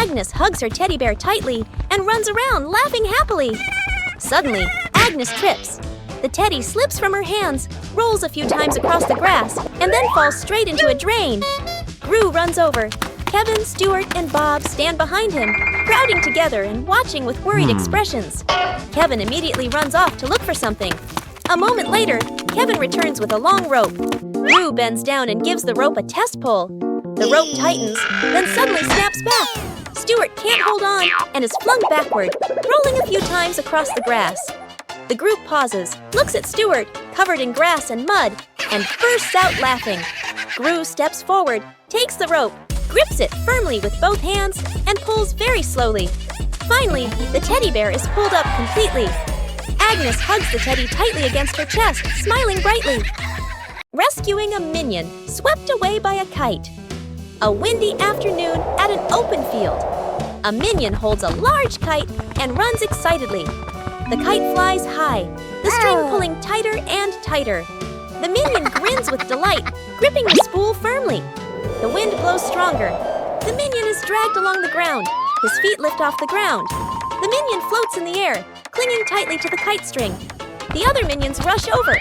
Agnes hugs her teddy bear tightly and runs around laughing happily. Suddenly, Agnes trips. The teddy slips from her hands, rolls a few times across the grass, and then falls straight into a drain. Gru runs over. Kevin, Stuart, and Bob stand behind him, crowding together and watching with worried expressions. Kevin immediately runs off to look for something. A moment later, Kevin returns with a long rope. Gru bends down and gives the rope a test pull. The rope tightens, then suddenly snaps back. Stuart can't hold on and is flung backward, rolling a few times across the grass. The group pauses, looks at Stuart, covered in grass and mud, and bursts out laughing. Gru steps forward, takes the rope, grips it firmly with both hands, and pulls very slowly. Finally, the teddy bear is pulled up completely. Agnes hugs the teddy tightly against her chest, smiling brightly. Rescuing a minion swept away by a kite. A windy afternoon at an open field. A minion holds a large kite and runs excitedly. The kite flies high, the string pulling tighter and tighter. The minion grins with delight, gripping the spool firmly. The wind blows stronger. The minion is dragged along the ground. His feet lift off the ground. The minion floats in the air, clinging tightly to the kite string. The other minions rush over.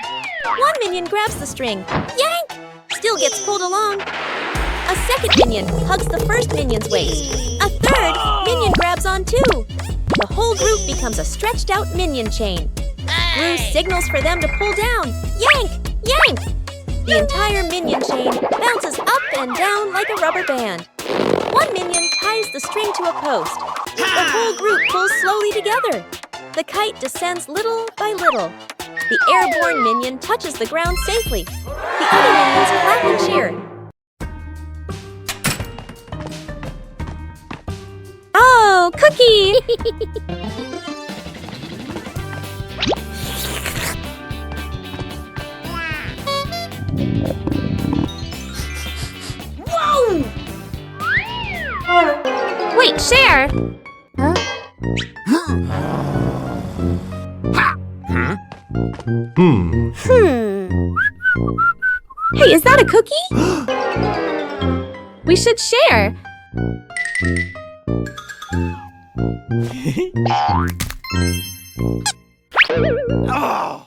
One minion grabs the string. Yank! Still gets pulled along. A second minion hugs the first minion's waist. A third minion grabs on too. The whole group becomes a stretched-out minion chain. Gru signals for them to pull down. Yank! Yank! The entire minion chain bounces up and down like a rubber band. One minion ties the string to a post. The whole group pulls slowly together. The kite descends little by little. The airborne minion touches the ground safely. The other minions clap and cheer. Oh, Cookie! Whoa! Wait, Cher! Huh? Hey, is that a cookie? We should share. Oh.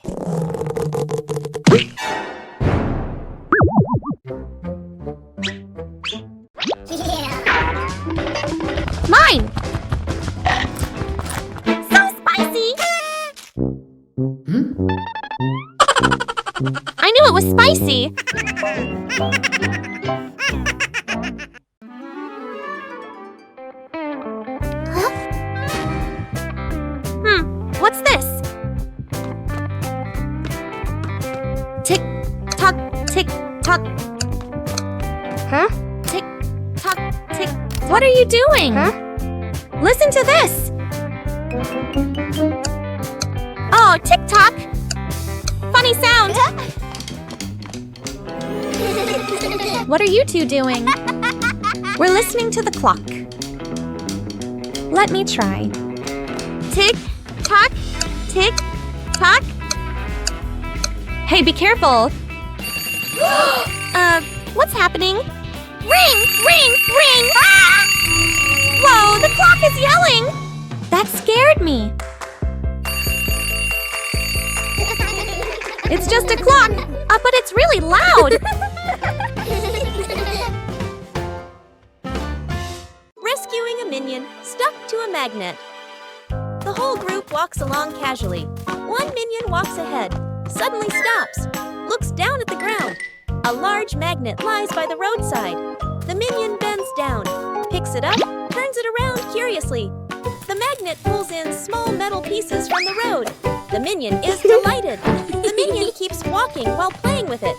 Mine! So spicy! I knew it was spicy! What's this? Tick tock, tick tock. Huh? Tick tock, tick. What are you doing? Huh? Listen to this. Oh, tick tock. Funny sound. What are you two doing? We're listening to the clock. Let me try. Tick tock, tick tock. Hey, be careful. What's happening? Ring, ring, ring! Ah! Whoa, the clock is yelling! That scared me. It's just a clock, but it's really loud. Rescuing a minion stuck to a magnet. The whole group walks along casually. One minion walks ahead, suddenly stops, looks down at the ground. A large magnet lies by the roadside. The minion bends down, picks it up, turns it around curiously. The magnet pulls in small metal pieces from the road. The minion is delighted. The minion keeps walking while playing with it.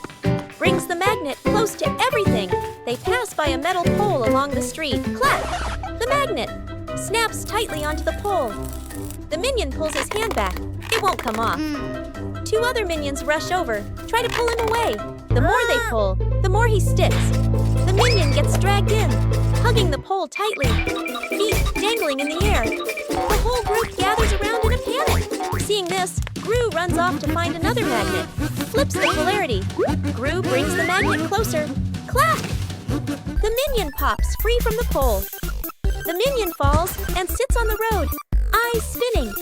Brings the magnet close to everything. They pass by a metal pole along the street. Clap! The magnet snaps tightly onto the pole. The minion pulls his hand back. It won't come off. Two other minions rush over, try to pull him away. The more they pull, the more he sticks. The minion gets dragged in, hugging the pole tightly, feet dangling in the air. The whole group gathers around in a panic. Seeing this, Gru runs off to find another magnet, flips the polarity. Gru brings the magnet closer. Clack! The minion pops free from the pole. The minion falls and sits on the road, eyes spinning.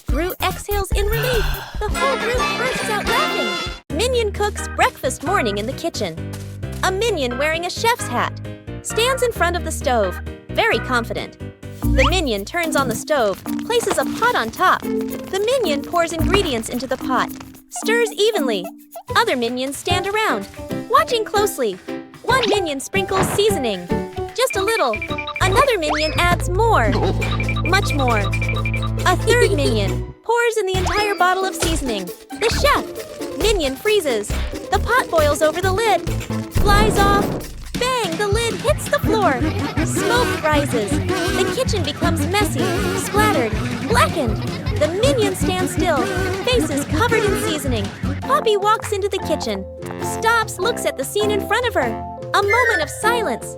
Gru exhales in relief. The whole group bursts out laughing. Minion cooks breakfast morning in the kitchen. A minion wearing a chef's hat stands in front of the stove, very confident. The minion turns on the stove, places a pot on top. The minion pours ingredients into the pot, stirs evenly. Other minions stand around, watching closely. One minion sprinkles seasoning, just a little. Another minion adds more, much more. A third minion pours in the entire bottle of seasoning. The chef minion freezes. The pot boils over the lid, flies off. Bang! The lid hits the floor. Smoke rises. The kitchen becomes messy, splattered, blackened. The minions stand still, faces covered in seasoning. Poppy walks into the kitchen, stops, looks at the scene in front of her. A moment of silence.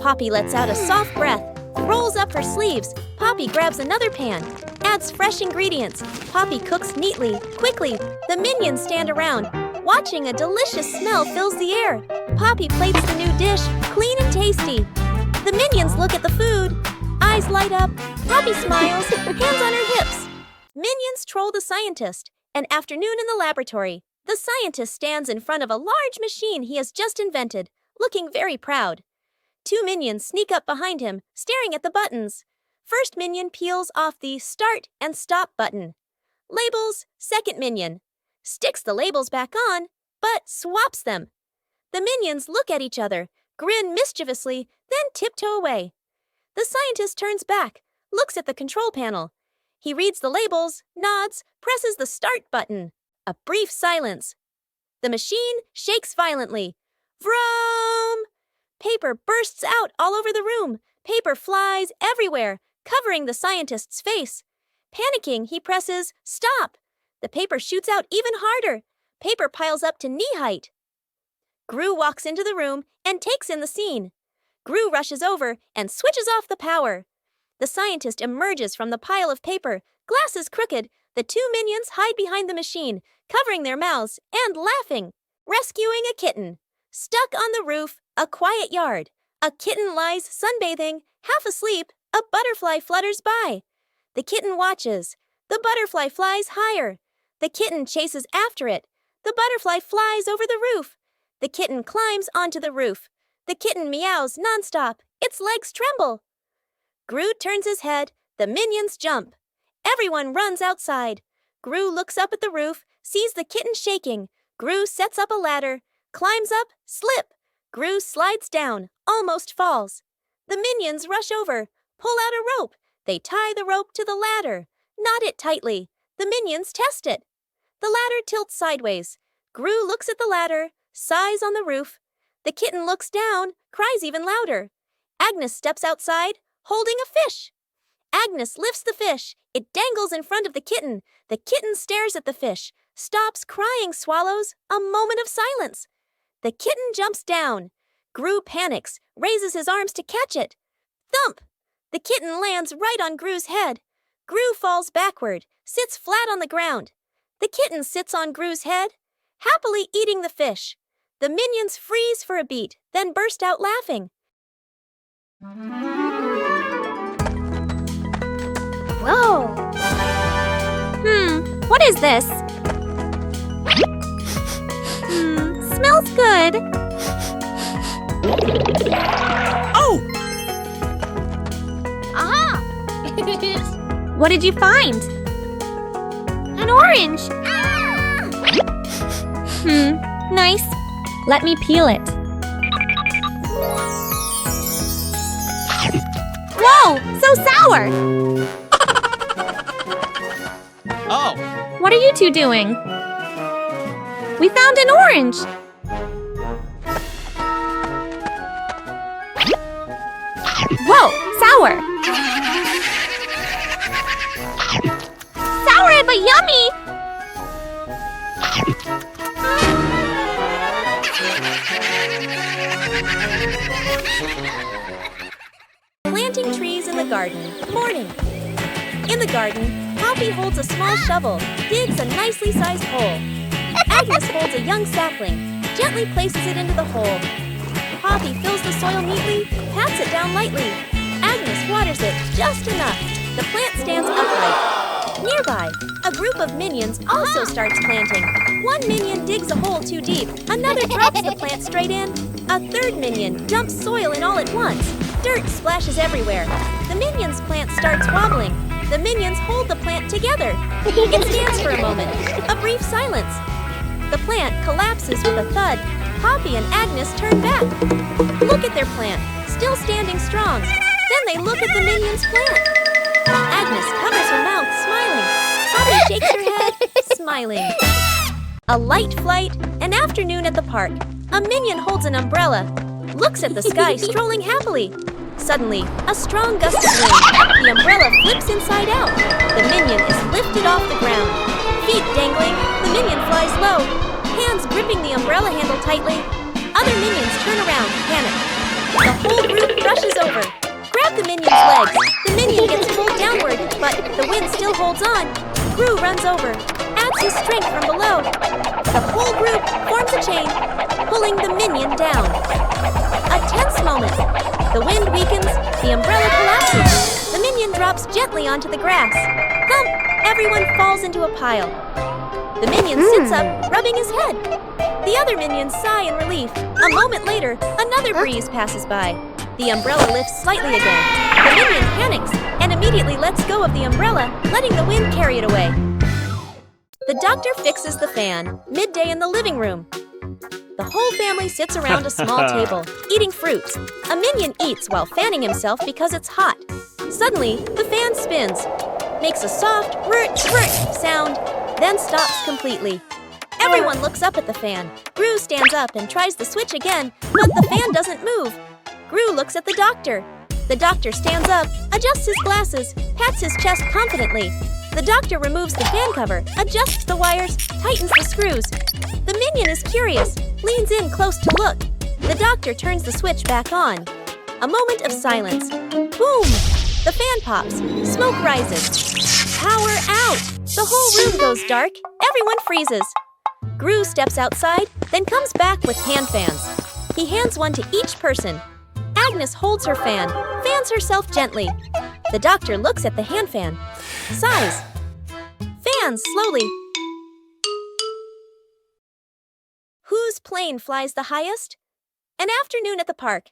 Poppy lets out a soft breath, rolls up her sleeves. Poppy grabs another pan, adds fresh ingredients. Poppy cooks neatly, quickly. The minions stand around, watching. A delicious smell fills the air. Poppy plates the new dish, clean and tasty. The minions look at the food. Eyes light up. Poppy smiles, hands on her hips. Minions troll the scientist. An afternoon in the laboratory. The scientist stands in front of a large machine he has just invented, looking very proud. Two minions sneak up behind him, staring at the buttons. First minion peels off the start and stop button. Labels, second minion. Sticks the labels back on, but swaps them. The minions look at each other, grin mischievously, then tiptoe away. The scientist turns back, looks at the control panel. He reads the labels, nods, presses the start button. A brief silence. The machine shakes violently. Vroom! Paper bursts out all over the room. Paper flies everywhere, covering the scientist's face. Panicking, he presses stop. The paper shoots out even harder. Paper piles up to knee height. Gru walks into the room and takes in the scene. Gru rushes over and switches off the power. The scientist emerges from the pile of paper, glasses crooked. The two minions hide behind the machine, covering their mouths and laughing. Rescuing a kitten. Stuck on the roof, a quiet yard. A kitten lies sunbathing, half asleep. A butterfly flutters by. The kitten watches. The butterfly flies higher. The kitten chases after it. The butterfly flies over the roof. The kitten climbs onto the roof. The kitten meows nonstop. Its legs tremble. Gru turns his head. The minions jump. Everyone runs outside. Gru looks up at the roof, sees the kitten shaking. Gru sets up a ladder, climbs up, slip. Gru slides down, almost falls. The minions rush over, pull out a rope. They tie the rope to the ladder, knot it tightly. The minions test it. The ladder tilts sideways. Gru looks at the ladder, sighs on the roof. The kitten looks down, cries even louder. Agnes steps outside, holding a fish. Agnes lifts the fish. It dangles in front of the kitten. The kitten stares at the fish, stops crying, swallows. A moment of silence. The kitten jumps down. Gru panics, raises his arms to catch it. Thump! The kitten lands right on Gru's head. Gru falls backward, sits flat on the ground. The kitten sits on Gru's head, happily eating the fish. The minions freeze for a beat, then burst out laughing. Whoa! What is this? Smells good. Oh! Aha! What did you find? An orange. Nice. Let me peel it. Whoa! So sour! Oh! What are you two doing? We found an orange! Whoa! Sour! Sour but yummy! Planting trees in the garden. Morning. In the garden, Poppy holds a small shovel, digs a nicely sized hole. Agnes holds a young sapling, gently places it into the hole. Poppy fills the soil neatly, pats it down lightly. Agnes waters it just enough. The plant stands upright. Nearby, a group of minions also starts planting. One minion digs a hole too deep. Another drops the plant straight in. A third minion dumps soil in all at once. Dirt splashes everywhere. The minion's plant starts wobbling. The minions hold the plant together. It stands for a moment. A brief silence. The plant collapses with a thud. Poppy and Agnes turn back. Look at their plant, still standing strong. Then they look at the minion's plant. Agnes covers her mouth, smiling. Poppy shakes her head, smiling. A light flight, an afternoon at the park. A minion holds an umbrella, looks at the sky, strolling happily. Suddenly, a strong gust of wind. The umbrella flips inside out. The minion is lifted off the ground. Feet dangling, the minion flies low. Hands gripping the umbrella handle tightly. Other minions turn around, panic. The whole group rushes over. Grab the minion's legs. The minion gets pulled downward, but the wind still holds on. Gru runs over, adds his strength from below. The whole group forms a chain, pulling the minion down. A tense moment. The wind weakens, the umbrella collapses. The minion drops gently onto the grass. Thump! Everyone falls into a pile. The minion sits up, rubbing his head. The other minions sigh in relief. A moment later, another breeze passes by. The umbrella lifts slightly again. The minion panics and immediately lets go of the umbrella, letting the wind carry it away. The doctor fixes the fan, midday in the living room. The whole family sits around a small table, eating fruits. A minion eats while fanning himself because it's hot. Suddenly, the fan spins, makes a soft whirt sound, then stops completely. Everyone looks up at the fan. Gru stands up and tries the switch again, but the fan doesn't move. Gru looks at the doctor. The doctor stands up, adjusts his glasses, pats his chest confidently. The doctor removes the fan cover, adjusts the wires, tightens the screws. The minion is curious, leans in close to look. The doctor turns the switch back on. A moment of silence. Boom! The fan pops. Smoke rises. Power out! The whole room goes dark. Everyone freezes. Gru steps outside, then comes back with hand fans. He hands one to each person. Agnes holds her fan, fans herself gently. The doctor looks at the hand fan, sighs. Fans slowly. Whose plane flies the highest? An afternoon at the park.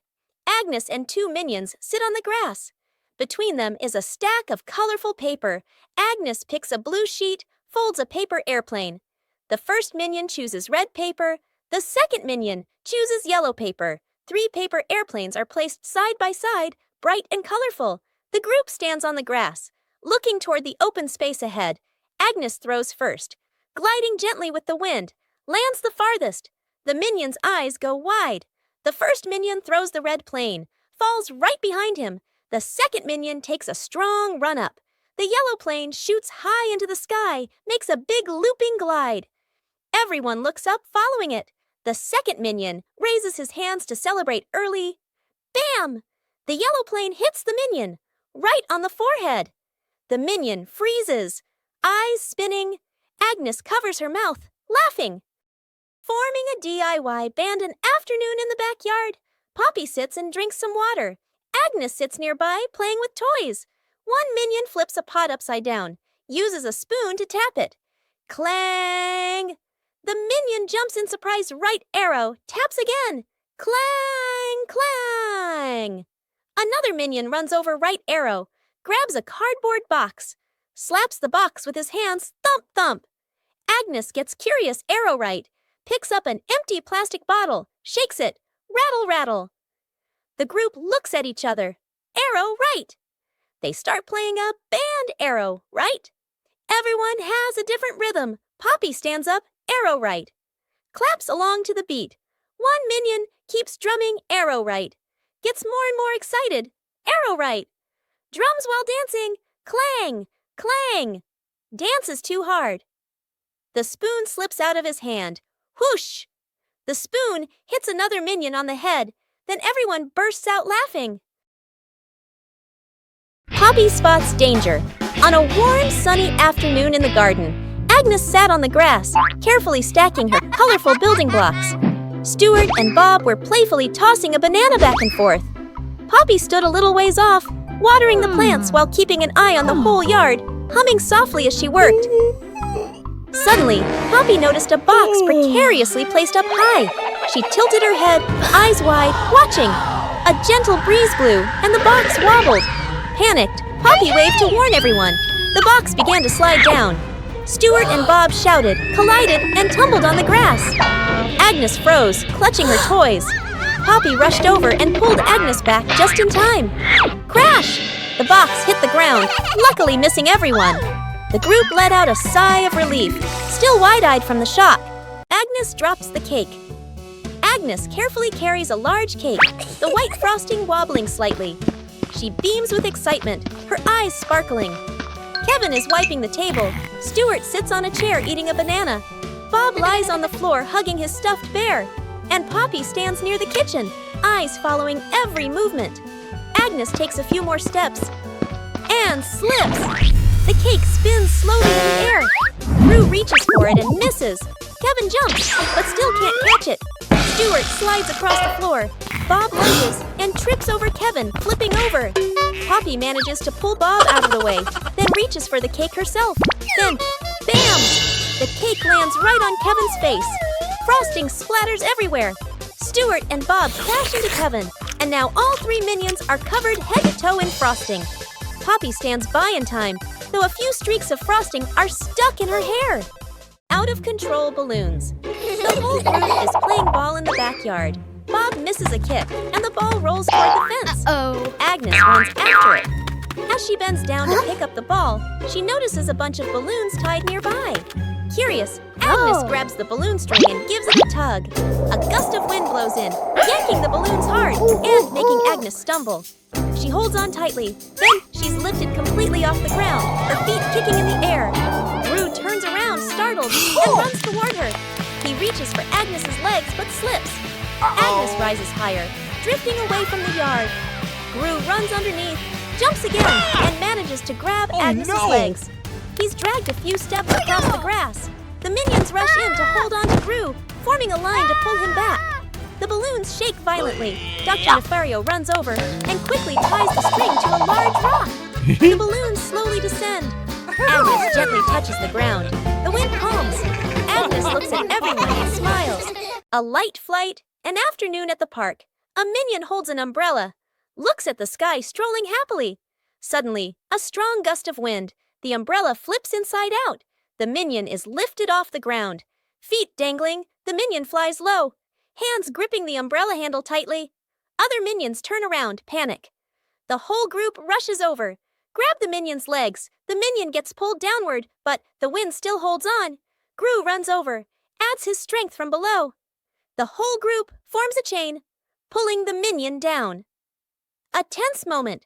Agnes and two minions sit on the grass. Between them is a stack of colorful paper. Agnes picks a blue sheet, folds a paper airplane. The first minion chooses red paper. The second minion chooses yellow paper. 3 paper airplanes are placed side by side, bright and colorful. The group stands on the grass, looking toward the open space ahead. Agnes throws first, gliding gently with the wind, lands the farthest. The minion's eyes go wide. The first minion throws the red plane, falls right behind him. The second minion takes a strong run up. The yellow plane shoots high into the sky, makes a big looping glide. Everyone looks up, following it. The second minion raises his hands to celebrate early. Bam! The yellow plane hits the minion, right on the forehead. The minion freezes, eyes spinning. Agnes covers her mouth, laughing. Forming a DIY band an afternoon in the backyard. Poppy sits and drinks some water. Agnes sits nearby, playing with toys. One minion flips a pot upside down, uses a spoon to tap it. Clang! The minion jumps in surprise right arrow, taps again. Clang! Clang! Another minion runs over right arrow, grabs a cardboard box, slaps the box with his hands, thump thump. Agnes gets curious arrow right, picks up an empty plastic bottle, shakes it, rattle rattle. The group looks at each other. Arrow right. They start playing a band arrow right. Everyone has a different rhythm. Poppy stands up, arrow right. Claps along to the beat. One minion keeps drumming arrow right. Gets more and more excited. Arrow right. Drums while dancing. Clang, clang. Dances too hard. The spoon slips out of his hand. Whoosh! The spoon hits another minion on the head. Then everyone bursts out laughing. Poppy spots danger. On a warm, sunny afternoon in the garden, Agnes sat on the grass, carefully stacking her colorful building blocks. Stuart and Bob were playfully tossing a banana back and forth. Poppy stood a little ways off, watering the plants while keeping an eye on the whole yard, humming softly as she worked. Suddenly, Poppy noticed a box precariously placed up high. She tilted her head, eyes wide, watching. A gentle breeze blew, and the box wobbled. Panicked, Poppy waved to warn everyone. The box began to slide down. Stuart and Bob shouted, collided, and tumbled on the grass. Agnes froze, clutching her toys. Poppy rushed over and pulled Agnes back just in time. Crash! The box hit the ground, luckily missing everyone. The group let out a sigh of relief, still wide-eyed from the shock. Agnes drops the cake. Agnes carefully carries a large cake, the white frosting wobbling slightly. She beams with excitement, her eyes sparkling. Kevin is wiping the table. Stuart sits on a chair eating a banana. Bob lies on the floor hugging his stuffed bear. And Poppy stands near the kitchen, eyes following every movement. Agnes takes a few more steps and slips. The cake spins slowly in the air. Rue reaches for it and misses. Kevin jumps, but still can't catch it. Stuart slides across the floor. Bob lunges and trips over Kevin, flipping over. Poppy manages to pull Bob out of the way, then reaches for the cake herself. Then, bam! The cake lands right on Kevin's face. Frosting splatters everywhere. Stuart and Bob crash into Kevin, and now all three minions are covered head to toe in frosting. Poppy stands by in time, though a few streaks of frosting are stuck in her hair. Out of control balloons. The whole group is playing ball in the backyard. Bob misses a kick, and the ball rolls toward the fence. Agnes runs after it. As she bends down to pick up the ball, she notices a bunch of balloons tied nearby. Curious, Agnes grabs the balloon string and gives it a tug. A gust of wind blows in, yanking the balloons hard and making Agnes stumble. She holds on tightly, then she's lifted completely off the ground, her feet kicking in the air. Rue turns around, startled, and runs toward her. He reaches for Agnes's legs but slips. Agnes rises higher, drifting away from the yard. Gru runs underneath, jumps again, and manages to grab Agnes's legs. He's dragged a few steps across the grass. The minions rush in to hold on to Gru, forming a line to pull him back. The balloons shake violently. Dr. Nefario runs over and quickly ties the string to a large rock. The balloons slowly descend. Agnes gently touches the ground. The wind calms. Agnes looks at everyone and smiles. A light flight, an afternoon at the park. A minion holds an umbrella, looks at the sky strolling happily. Suddenly, a strong gust of wind. The umbrella flips inside out. The minion is lifted off the ground. Feet dangling, the minion flies low. Hands gripping the umbrella handle tightly. Other minions turn around, panic. The whole group rushes over. Grab the minion's legs. The minion gets pulled downward, but the wind still holds on. Gru runs over, adds his strength from below. The whole group forms a chain, pulling the minion down. A tense moment.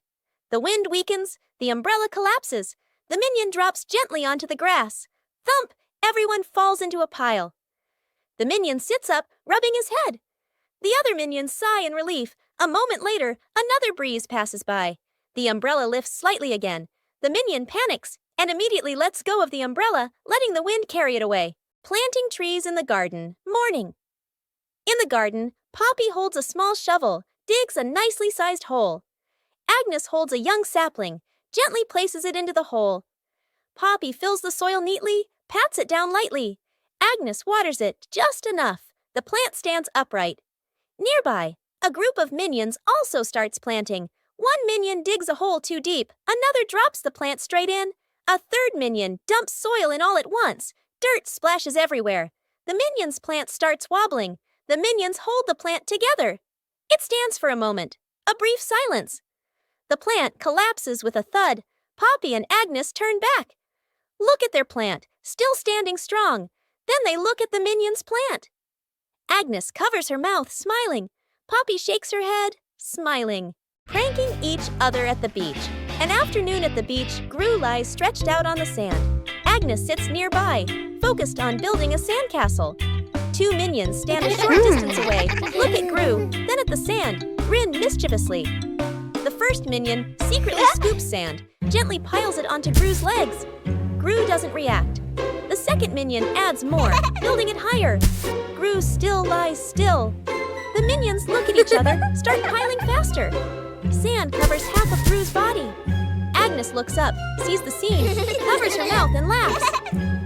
The wind weakens, the umbrella collapses. The minion drops gently onto the grass. Thump! Everyone falls into a pile. The minion sits up, rubbing his head. The other minions sigh in relief. A moment later, another breeze passes by. The umbrella lifts slightly again. The minion panics and immediately lets go of the umbrella, letting the wind carry it away. Planting trees in the garden. Morning. In the garden, Poppy holds a small shovel, digs a nicely sized hole. Agnes holds a young sapling, gently places it into the hole. Poppy fills the soil neatly, pats it down lightly. Agnes waters it just enough. The plant stands upright. Nearby, a group of minions also starts planting. One minion digs a hole too deep. Another drops the plant straight in. A third minion dumps soil in all at once. Dirt splashes everywhere. The minion's plant starts wobbling. The minions hold the plant together. It stands for a moment. A brief silence. The plant collapses with a thud. Poppy and Agnes turn back. Look at their plant, still standing strong. Then they look at the minion's plant. Agnes covers her mouth, smiling. Poppy shakes her head, smiling. Pranking each other at the beach. An afternoon at the beach, Gru lies stretched out on the sand. Agnes sits nearby, focused on building a sandcastle. Two minions stand a short distance away, look at Gru, then at the sand, grin mischievously. The first minion secretly scoops sand, gently piles it onto Gru's legs. Gru doesn't react. The second minion adds more, building it higher. Gru still lies still. The minions look at each other, start piling faster. Sand covers half of Gru's body. Agnes looks up, sees the scene, covers her mouth and laughs.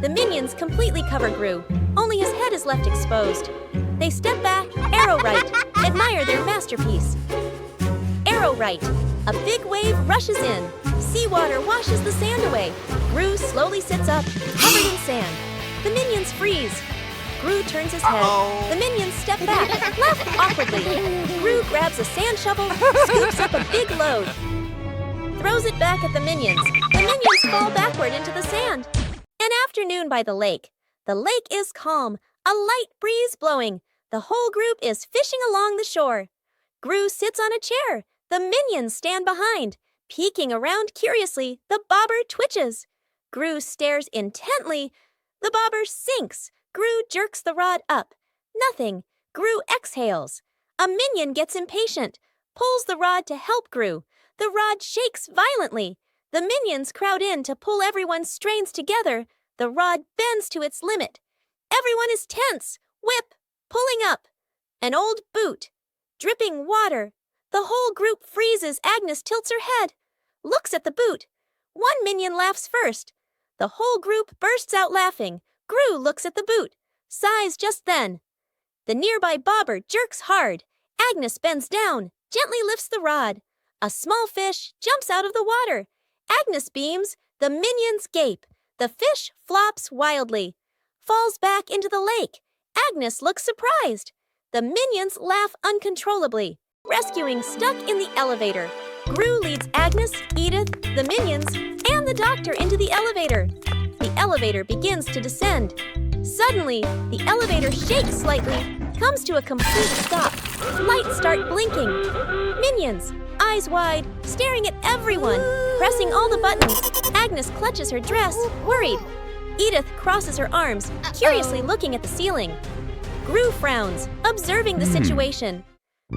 The minions completely cover Gru. Only his head is left exposed. They step back, arrow right, admire their masterpiece. Arrow right. A big wave rushes in. Seawater washes the sand away. Gru slowly sits up, covered in sand. The minions freeze. Gru turns his head. The minions step back, laugh awkwardly. Gru grabs a sand shovel, scoops up a big load, throws it back at the minions. The minions fall backward into the sand. An afternoon by the lake. The lake is calm, a light breeze blowing. The whole group is fishing along the shore. Gru sits on a chair. The minions stand behind. Peeking around curiously, the bobber twitches. Gru stares intently. The bobber sinks. Gru jerks the rod up. Nothing. Gru exhales. A minion gets impatient, pulls the rod to help Gru. The rod shakes violently. The minions crowd in to pull everyone's strains together. The rod bends to its limit. Everyone is tense. Whip, pulling up. An old boot. Dripping water. The whole group freezes. Agnes tilts her head, looks at the boot. One minion laughs first. The whole group bursts out laughing. Gru looks at the boot, sighs just then. The nearby bobber jerks hard. Agnes bends down, gently lifts the rod. A small fish jumps out of the water. Agnes beams. The minions gape. The fish flops wildly, falls back into the lake. Agnes looks surprised. The minions laugh uncontrollably. Rescuing stuck in the elevator. Gru leads Agnes, Edith, the minions, and the doctor into the elevator. The elevator begins to descend. Suddenly, the elevator shakes slightly, comes to a complete stop. Lights start blinking. Minions, eyes wide, staring at everyone, pressing all the buttons. Agnes clutches her dress, worried. Edith crosses her arms, curiously looking at the ceiling. Gru frowns, observing the situation.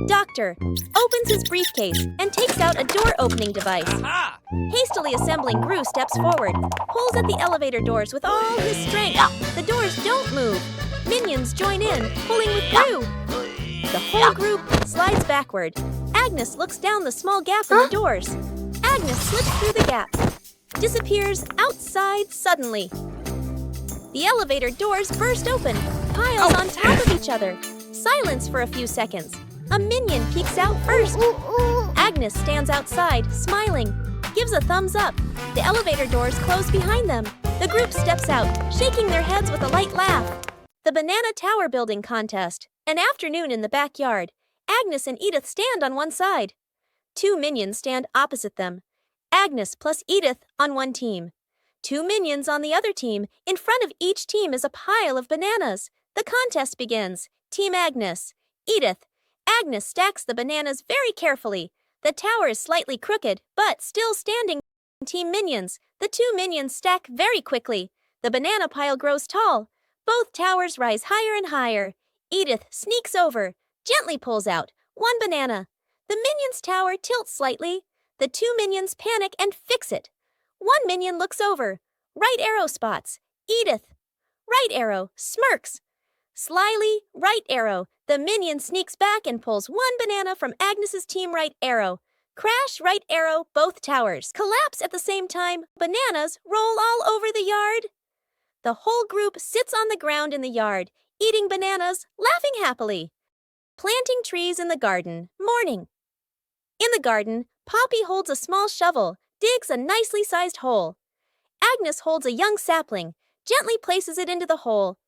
Doctor opens his briefcase and takes out a door-opening device. Hastily assembling, Gru steps forward, pulls at the elevator doors with all his strength. The doors don't move. Minions join in, pulling with Gru. The whole group slides backward. Agnes looks down the small gap in the doors. Agnes slips through the gap, disappears outside suddenly. The elevator doors burst open, piles on top of each other. Silence for a few seconds. A minion peeks out first. Agnes stands outside, smiling, gives a thumbs up. The elevator doors close behind them. The group steps out, shaking their heads with a light laugh. The Banana Tower Building Contest. An afternoon in the backyard. Agnes and Edith stand on one side. Two minions stand opposite them. Agnes plus Edith on one team. Two minions on the other team. In front of each team is a pile of bananas. The contest begins. Team Agnes. Edith. Agnes stacks the bananas very carefully. The tower is slightly crooked, but still standing. Team Minions. The two minions stack very quickly. The banana pile grows tall. Both towers rise higher and higher. Edith sneaks over, gently pulls out one banana. The minions' tower tilts slightly. The two minions panic and fix it. One minion looks over. Right arrow spots. Edith. Right arrow smirks. Slyly, right arrow. The minion sneaks back and pulls one banana from Agnes's team. Right arrow. Crash, right arrow, both towers. Collapse at the same time. Bananas roll all over the yard. The whole group sits on the ground in the yard, eating bananas, laughing happily. Planting trees in the garden. Morning. In the garden, Poppy holds a small shovel, digs a nicely sized hole. Agnes holds a young sapling, gently places it into the hole.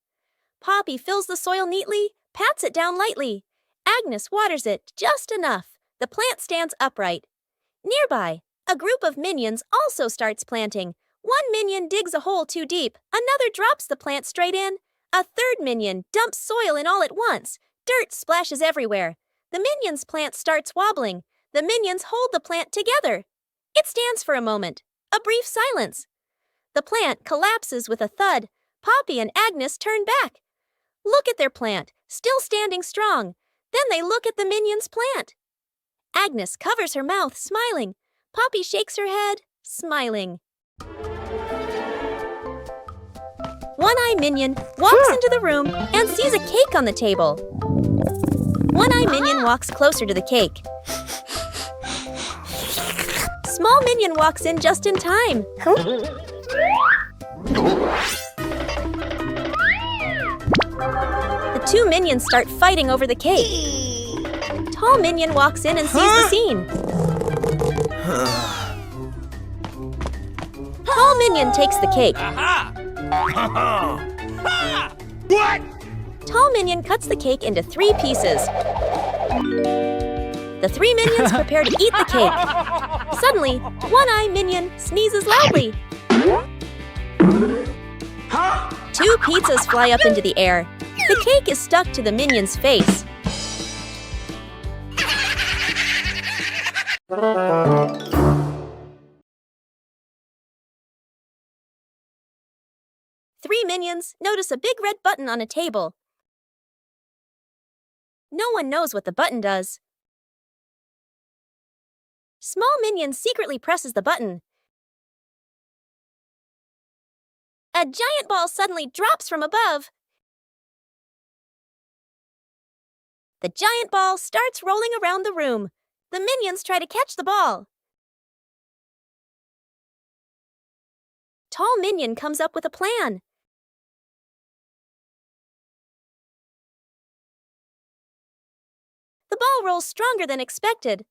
Poppy fills the soil neatly, pats it down lightly. Agnes waters it just enough. The plant stands upright. Nearby, a group of minions also starts planting. One minion digs a hole too deep. Another drops the plant straight in. A third minion dumps soil in all at once. Dirt splashes everywhere. The minion's plant starts wobbling. The minions hold the plant together. It stands for a moment. A brief silence. The plant collapses with a thud. Poppy and Agnes turn back. Look at their plant, still standing strong. Then they look at the minion's plant. Agnes covers her mouth, smiling. Poppy shakes her head, smiling. One-Eye Minion walks into the room and sees a cake on the table. One-Eye Minion walks closer to the cake. Small minion walks in just in time. The two minions start fighting over the cake. Tall minion walks in and sees the scene. Tall minion takes the cake. What? Tall minion cuts the cake into 3 pieces. The 3 minions prepare to eat the cake. Suddenly, One-Eye Minion sneezes loudly. 2 pizzas fly up into the air. The cake is stuck to the minion's face. Three minions notice a big red button on a table. No one knows what the button does. Small minion secretly presses the button. A giant ball suddenly drops from above. The giant ball starts rolling around the room. The minions try to catch the ball. Tall minion comes up with a plan. The ball rolls stronger than expected.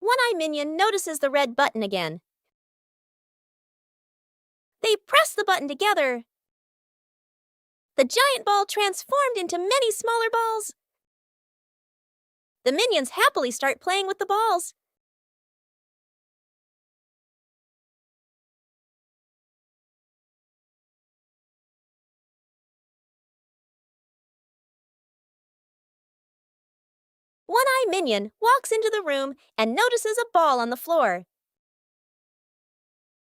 One-Eye Minion notices the red button again. They press the button together. The giant ball transformed into many smaller balls. The minions happily start playing with the balls. One-Eye Minion walks into the room and notices a ball on the floor.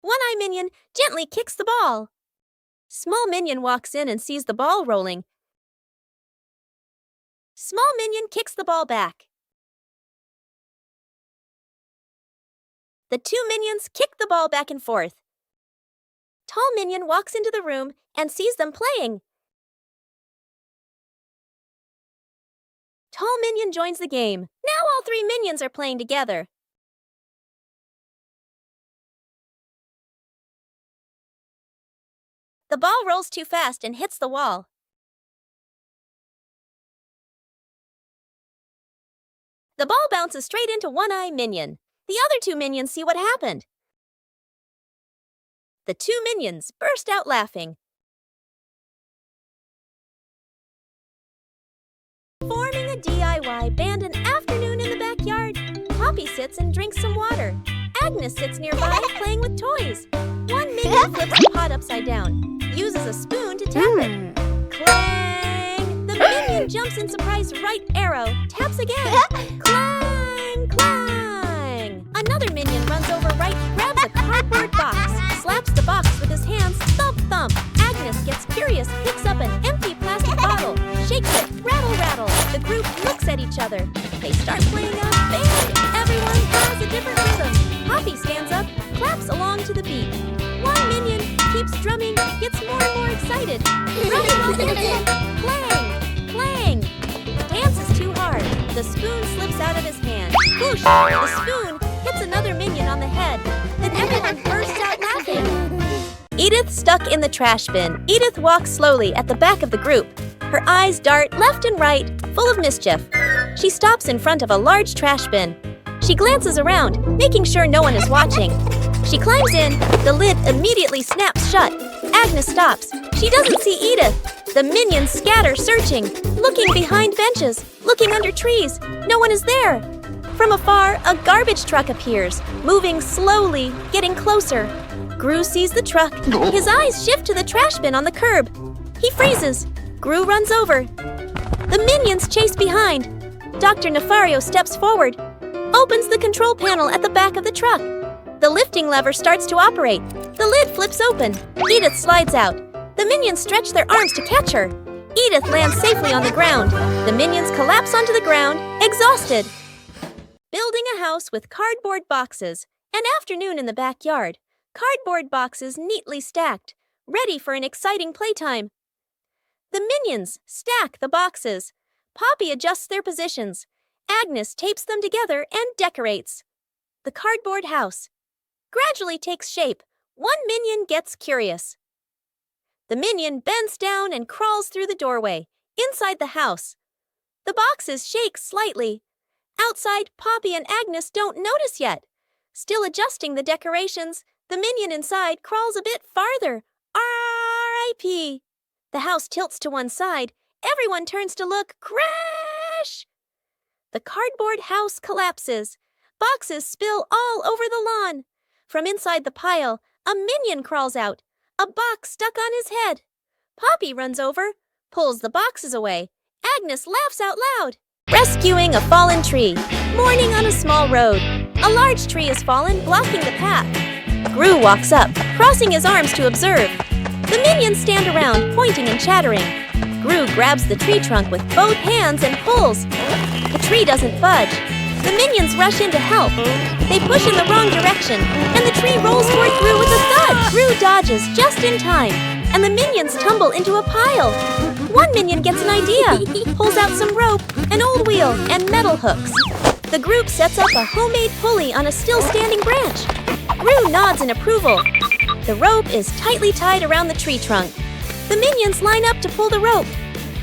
One-Eye Minion gently kicks the ball. Small Minion walks in and sees the ball rolling. Small Minion kicks the ball back. The 2 minions kick the ball back and forth. Tall Minion walks into the room and sees them playing. Tall Minion joins the game. Now all 3 minions are playing together. The ball rolls too fast and hits the wall. The ball bounces straight into One-Eye Minion. The other 2 minions see what happened. The 2 minions burst out laughing. Forming a DIY band an afternoon in the backyard. Poppy sits and drinks some water. Agnes sits nearby playing with toys. One minion flips the pot upside down. Uses a spoon to tap it. Clang! The minion jumps in surprise right arrow. Taps again. Clang! Clang! Another minion runs over right, grabs a cardboard box, slaps the box with his hands, thump thump. Agnes gets curious, picks up an empty plastic bottle, shakes it, rattle rattle. The group looks at each other. They start playing a band. Everyone has a different rhythm. Poppy stands up, claps along to the beat. One minion keeps drumming, gets more and more excited. Drumming while dancing. Clang! Clang! Dance is too hard. The spoon slips out of his hand. Whoosh! The spoon hits another minion on the head. Then everyone bursts out laughing. Edith stuck in the trash bin. Edith walks slowly at the back of the group. Her eyes dart left and right, full of mischief. She stops in front of a large trash bin. She glances around, making sure no one is watching. She climbs in. The lid immediately snaps shut. Agnes stops. She doesn't see Edith. The minions scatter, searching, looking behind benches, looking under trees. No one is there. From afar, a garbage truck appears, moving slowly, getting closer. Gru sees the truck. His eyes shift to the trash bin on the curb. He freezes. Gru runs over. The minions chase behind. Dr. Nefario steps forward, opens the control panel at the back of the truck. The lifting lever starts to operate. The lid flips open. Edith slides out. The minions stretch their arms to catch her. Edith lands safely on the ground. The minions collapse onto the ground, exhausted. Building a house with cardboard boxes. An afternoon in the backyard. Cardboard boxes neatly stacked, ready for an exciting playtime. The minions stack the boxes. Poppy adjusts their positions. Agnes tapes them together and decorates. The cardboard house gradually takes shape. One minion gets curious. The minion bends down and crawls through the doorway. Inside the house, the boxes shake slightly. Outside, Poppy and Agnes don't notice yet. Still adjusting the decorations, the minion inside crawls a bit farther. R.I.P. The house tilts to one side. Everyone turns to look. Crash! The cardboard house collapses. Boxes spill all over the lawn. From inside the pile, a minion crawls out. A box stuck on his head. Poppy runs over, pulls the boxes away. Agnes laughs out loud. Rescuing a fallen tree. Morning on a small road. A large tree has fallen, blocking the path. Gru walks up, crossing his arms to observe. The minions stand around, pointing and chattering. Gru grabs the tree trunk with both hands and pulls. The tree doesn't budge. The minions rush in to help. They push in the wrong direction, and the tree rolls toward Gru with a thud. Gru dodges just in time, and the minions tumble into a pile. One minion gets an idea, pulls out some rope, an old wheel, and metal hooks. The group sets up a homemade pulley on a still-standing branch. Gru nods in approval. The rope is tightly tied around the tree trunk. The minions line up to pull the rope.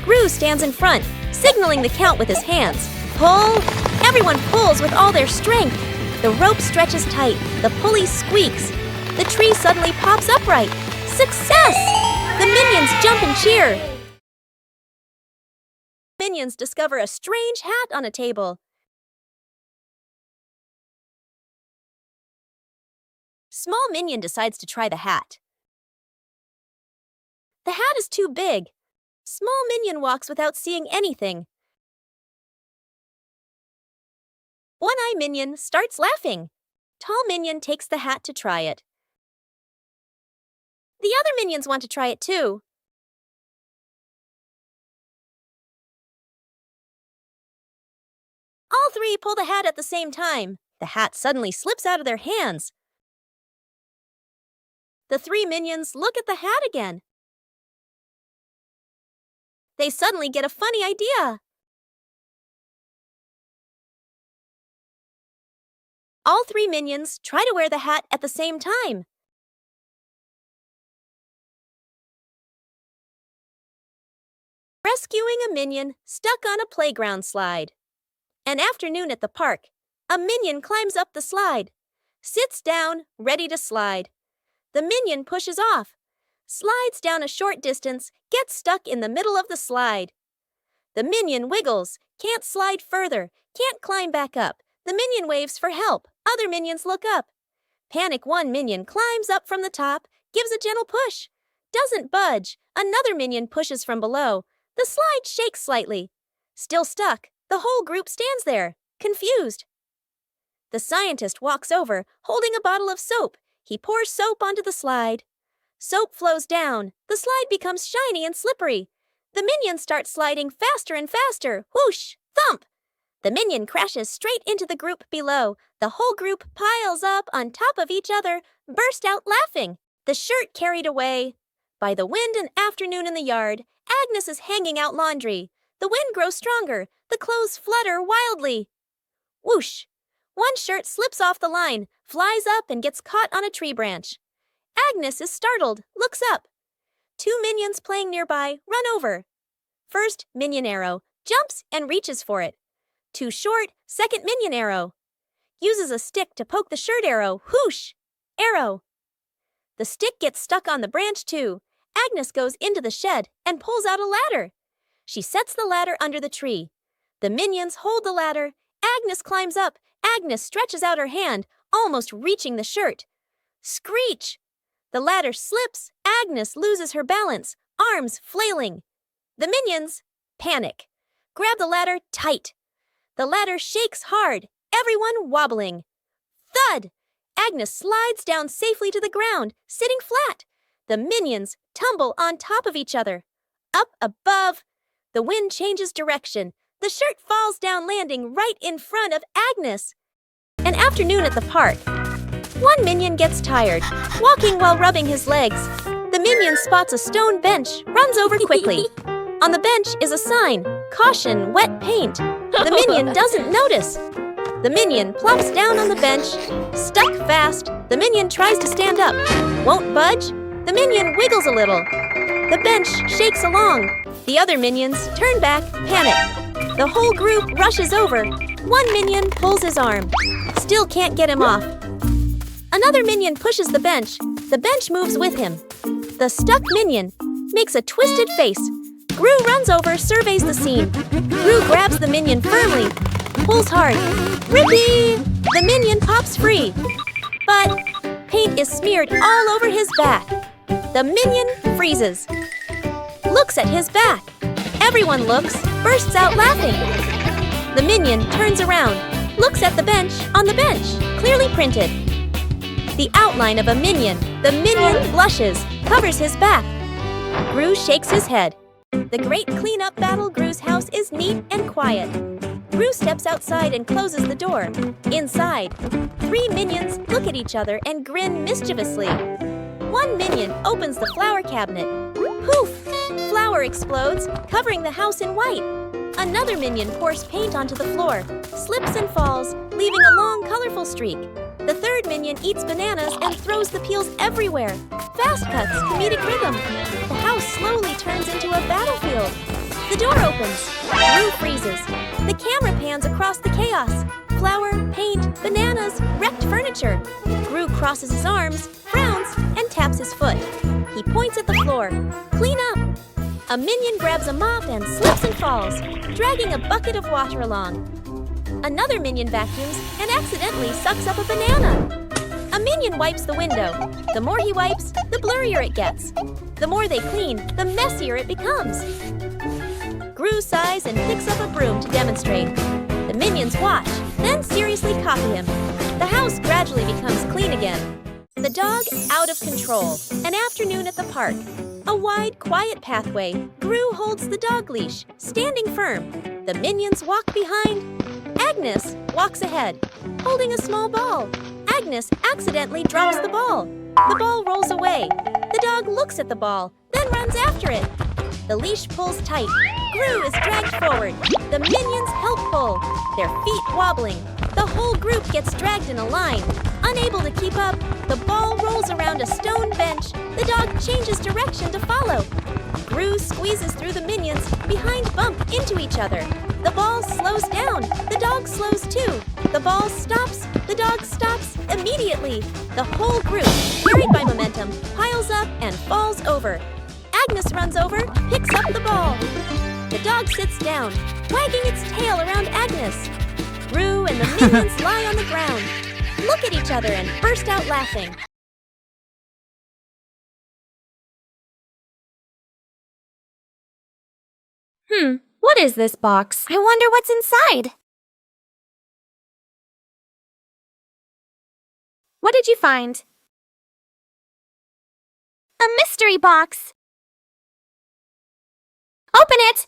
Gru stands in front, signaling the count with his hands. Pull! Everyone pulls with all their strength. The rope stretches tight. The pulley squeaks. The tree suddenly pops upright. Success! The minions jump and cheer. Minions discover a strange hat on a table. Small minion decides to try the hat. The hat is too big. Small minion walks without seeing anything. One-eye minion starts laughing. Tall minion takes the hat to try it. The other minions want to try it too. All three pull the hat at the same time. The hat suddenly slips out of their hands. The three minions look at the hat again. They suddenly get a funny idea. All three minions try to wear the hat at the same time. Rescuing a minion stuck on a playground slide. An afternoon at the park. A minion climbs up the slide. Sits down, ready to slide. The minion pushes off. Slides down a short distance, gets stuck in the middle of the slide. The minion wiggles, can't slide further, can't climb back up. The minion waves for help. Other minions look up. Panic one minion climbs up from the top, gives a gentle push. Doesn't budge. Another minion pushes from below. The slide shakes slightly. Still stuck. The whole group stands there, confused. The scientist walks over, holding a bottle of soap. He pours soap onto the slide. Soap flows down. The slide becomes shiny and slippery. The minions start sliding faster and faster. Whoosh! Thump! The minion crashes straight into the group below. The whole group piles up on top of each other, burst out laughing. The shirt carried away. By the wind and afternoon in the yard, Agnes is hanging out laundry. The wind grows stronger. The clothes flutter wildly. Whoosh! One shirt slips off the line, flies up and gets caught on a tree branch. Agnes is startled, looks up. Two minions playing nearby run over. First minion arrow, jumps and reaches for it. Too short, second minion arrow. Uses a stick to poke the shirt arrow, whoosh! Arrow. The stick gets stuck on the branch too. Agnes goes into the shed and pulls out a ladder. She sets the ladder under the tree. The minions hold the ladder. Agnes climbs up. Agnes stretches out her hand, almost reaching the shirt. Screech! The ladder slips. Agnes loses her balance, arms flailing. The minions panic. Grab the ladder tight. The ladder shakes hard, everyone wobbling. Thud! Agnes slides down safely to the ground, sitting flat. The minions tumble on top of each other. Up above, the wind changes direction. The shirt falls down, landing right in front of Agnes. An afternoon at the park. One minion gets tired, walking while rubbing his legs. The minion spots a stone bench, runs over quickly. On the bench is a sign, "Caution, wet paint." The minion doesn't notice. The minion plops down on the bench. Stuck fast, the minion tries to stand up. Won't budge. The minion wiggles a little. The bench shakes along. The other minions turn back, panic. The whole group rushes over. One minion pulls his arm. Still can't get him off. Another minion pushes the bench. The bench moves with him. The stuck minion makes a twisted face. Gru runs over, surveys the scene. Gru grabs the minion firmly, pulls hard. Rippee! The minion pops free. But paint is smeared all over his back. The minion freezes. Looks at his back. Everyone looks, bursts out laughing. The minion turns around, looks at the bench on the bench, clearly printed. The outline of a minion. The minion blushes, covers his back. Gru shakes his head. The great cleanup battle Gru's house is neat and quiet. Gru steps outside and closes the door. Inside, 3 minions look at each other and grin mischievously. One minion opens the flower cabinet. Poof! Flour explodes, covering the house in white. Another minion pours paint onto the floor, slips and falls, leaving a long, colorful streak. The third minion eats bananas and throws the peels everywhere. Fast cuts, comedic rhythm. The house slowly turns into a battlefield. The door opens. Gru freezes. The camera pans across the chaos. Flour, paint, bananas, wrecked furniture. Gru crosses his arms, frowns, and taps his foot. He points at the floor. Clean up. A minion grabs a mop and slips and falls, dragging a bucket of water along. Another minion vacuums and accidentally sucks up a banana. A minion wipes the window. The more he wipes, the blurrier it gets. The more they clean, the messier it becomes. Gru sighs and picks up a broom to demonstrate. The minions watch, then seriously copy him. The house gradually becomes clean again. The dog out of control. An afternoon at the park. A wide, quiet pathway. Gru holds the dog leash, standing firm. The minions walk behind. Agnes walks ahead, holding a small ball. Agnes accidentally drops the ball. The ball rolls away. The dog looks at the ball, then runs after it. The leash pulls tight. Gru is dragged forward. The minions help pull, their feet wobbling. The whole group gets dragged in a line. Unable to keep up, the ball rolls around a stone bench. The dog changes direction to follow. Gru squeezes through the minions, behind bump into each other. The ball slows down. The dog slows too. The ball stops. The dog stops immediately. The whole group, carried by momentum, piles up and falls over. Agnes runs over, picks up the ball. The dog sits down, wagging its tail around Agnes. Gru and the minions lie on the ground, look at each other and burst out laughing. What is this box? I wonder what's inside. What did you find? A mystery box. Open it!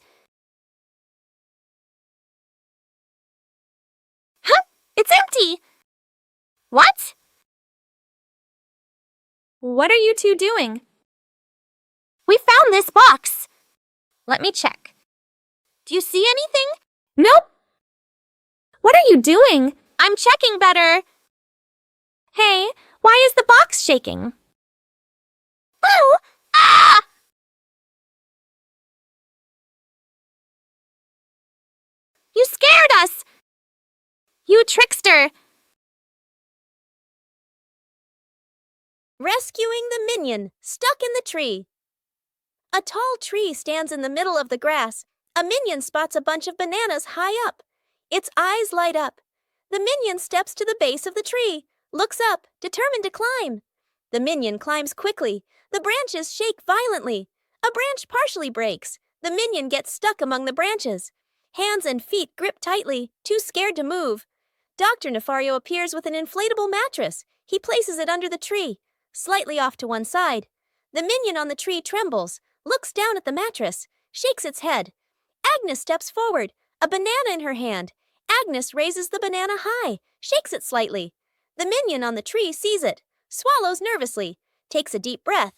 Huh? It's empty. What? What are you two doing? We found this box. Let me check. Do you see anything? Nope. What are you doing? I'm checking better. Hey, why is the box shaking? Boo! Ah! You scared us! You trickster! Rescuing the minion, stuck in the tree. A tall tree stands in the middle of the grass. A minion spots a bunch of bananas high up. Its eyes light up. The minion steps to the base of the tree, looks up, determined to climb. The minion climbs quickly. The branches shake violently. A branch partially breaks. The minion gets stuck among the branches. Hands and feet grip tightly, too scared to move. Dr. Nefario appears with an inflatable mattress. He places it under the tree, slightly off to one side. The minion on the tree trembles, looks down at the mattress, shakes its head. Agnes steps forward, a banana in her hand. Agnes raises the banana high, shakes it slightly. The minion on the tree sees it, swallows nervously, takes a deep breath.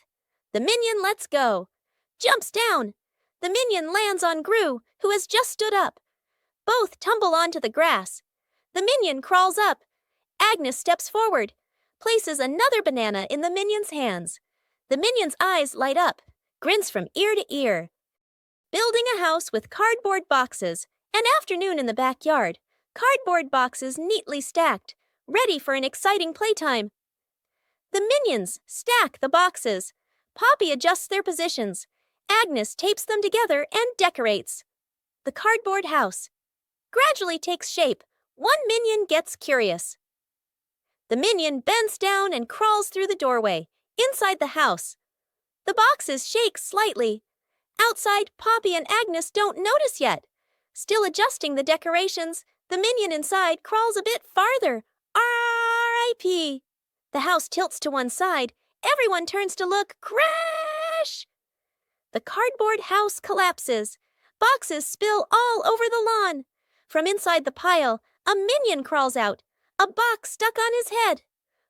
The minion lets go, jumps down. The minion lands on Gru, who has just stood up. Both tumble onto the grass. The minion crawls up. Agnes steps forward, places another banana in the minion's hands. The minion's eyes light up, grins from ear to ear. Building a house with cardboard boxes. An afternoon in the backyard. Cardboard boxes neatly stacked, ready for an exciting playtime. The minions stack the boxes. Poppy adjusts their positions. Agnes tapes them together and decorates. The cardboard house gradually takes shape. One minion gets curious. The minion bends down and crawls through the doorway, inside the house. The boxes shake slightly. Outside, Poppy and Agnes don't notice yet. Still adjusting the decorations, the minion inside crawls a bit farther. R.I.P. The house tilts to one side. Everyone turns to look. Crash! The cardboard house collapses. Boxes spill all over the lawn. From inside the pile, a minion crawls out. A box stuck on his head.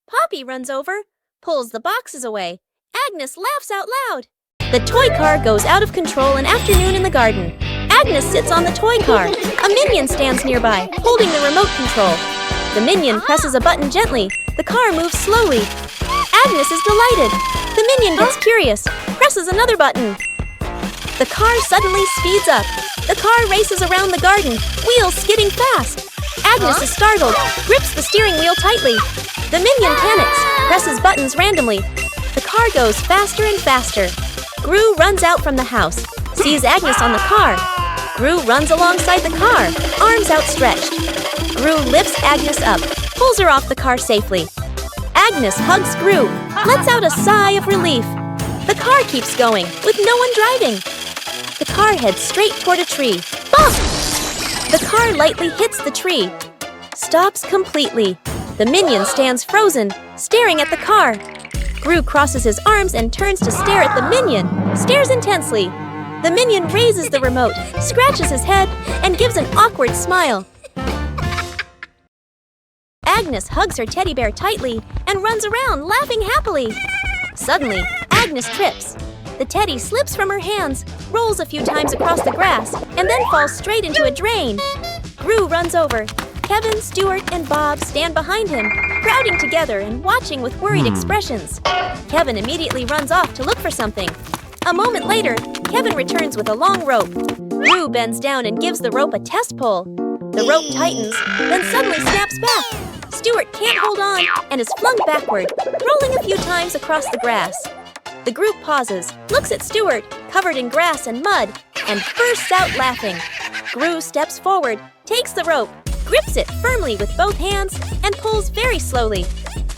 Poppy runs over, pulls the boxes away. Agnes laughs out loud. The toy car goes out of control an afternoon in the garden. Agnes sits on the toy car. A minion stands nearby, holding the remote control. The minion presses a button gently. The car moves slowly. Agnes is delighted. The minion gets curious, presses another button. The car suddenly speeds up. The car races around the garden, wheels skidding fast. Agnes is startled, grips the steering wheel tightly. The minion panics, presses buttons randomly. The car goes faster and faster. Gru runs out from the house, sees Agnes on the car. Gru runs alongside the car, arms outstretched. Gru lifts Agnes up, pulls her off the car safely. Agnes hugs Gru, lets out a sigh of relief. The car keeps going, with no one driving. The car heads straight toward a tree. Bump! The car lightly hits the tree. Stops completely. The minion stands frozen, staring at the car. Gru crosses his arms and turns to stare at the minion, stares intensely. The minion raises the remote, scratches his head, and gives an awkward smile. Agnes hugs her teddy bear tightly and runs around, laughing happily. Suddenly, Agnes trips. The teddy slips from her hands, rolls a few times across the grass, and then falls straight into a drain. Gru runs over. Kevin, Stuart, and Bob stand behind him, crowding together and watching with worried expressions. Kevin immediately runs off to look for something. A moment later, Kevin returns with a long rope. Gru bends down and gives the rope a test pull. The rope tightens, then suddenly snaps back. Stuart can't hold on and is flung backward, rolling a few times across the grass. The group pauses, looks at Stuart, covered in grass and mud, and bursts out laughing. Gru steps forward, takes the rope, grips it firmly with both hands, and pulls very slowly.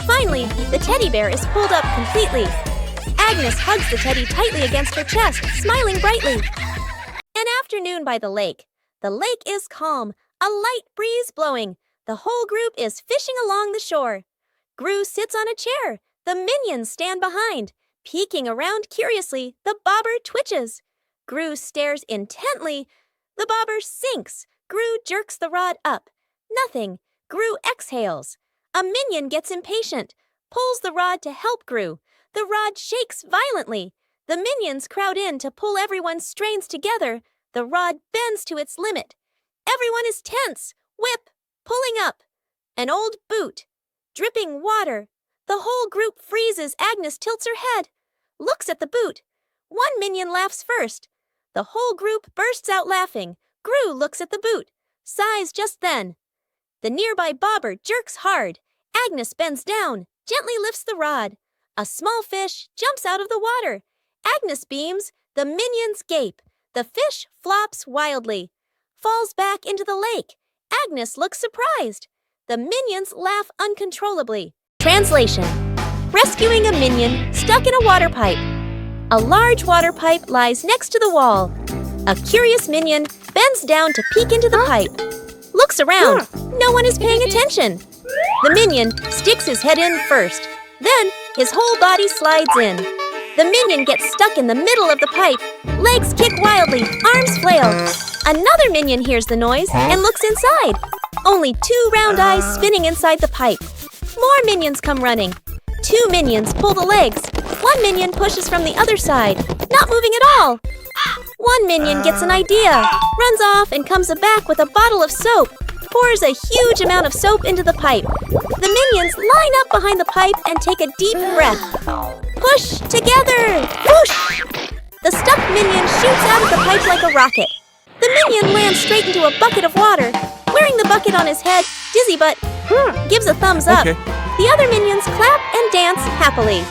Finally, the teddy bear is pulled up completely. Agnes hugs the teddy tightly against her chest, smiling brightly. An afternoon by the lake. The lake is calm, a light breeze blowing. The whole group is fishing along the shore. Gru sits on a chair. The minions stand behind. Peeking around curiously, the bobber twitches. Gru stares intently. The bobber sinks. Gru jerks the rod up. Nothing. Gru exhales. A minion gets impatient, pulls the rod to help Gru. The rod shakes violently. The minions crowd in to pull everyone's strains together. The rod bends to its limit. Everyone is tense. Whip. Pulling up. An old boot. Dripping water. The whole group freezes. Agnes tilts her head. Looks at the boot. One minion laughs first. The whole group bursts out laughing. Gru looks at the boot. Sighs just then. The nearby bobber jerks hard. Agnes bends down, gently lifts the rod. A small fish jumps out of the water. Agnes beams. The minions gape. The fish flops wildly. Falls back into the lake. Agnes looks surprised. The minions laugh uncontrollably. Translation: rescuing a minion stuck in a water pipe. A large water pipe lies next to the wall. A curious minion bends down to peek into the pipe. Looks around. No one is paying attention. The minion sticks his head in first. Then his whole body slides in. The minion gets stuck in the middle of the pipe. Legs kick wildly, arms flail. Another minion hears the noise and looks inside. Only 2 round eyes spinning inside the pipe. More minions come running. 2 minions pull the legs. 1 minion pushes from the other side, not moving at all. 1 minion gets an idea, runs off and comes back with a bottle of soap. pours a huge amount of soap into the pipe. The minions line up behind the pipe and take a deep breath. Push together! Whoosh! The stuffed minion shoots out of the pipe like a rocket. The minion lands straight into a bucket of water. Wearing the bucket on his head, Dizzy Butt gives a thumbs up. Okay. The other minions clap and dance happily.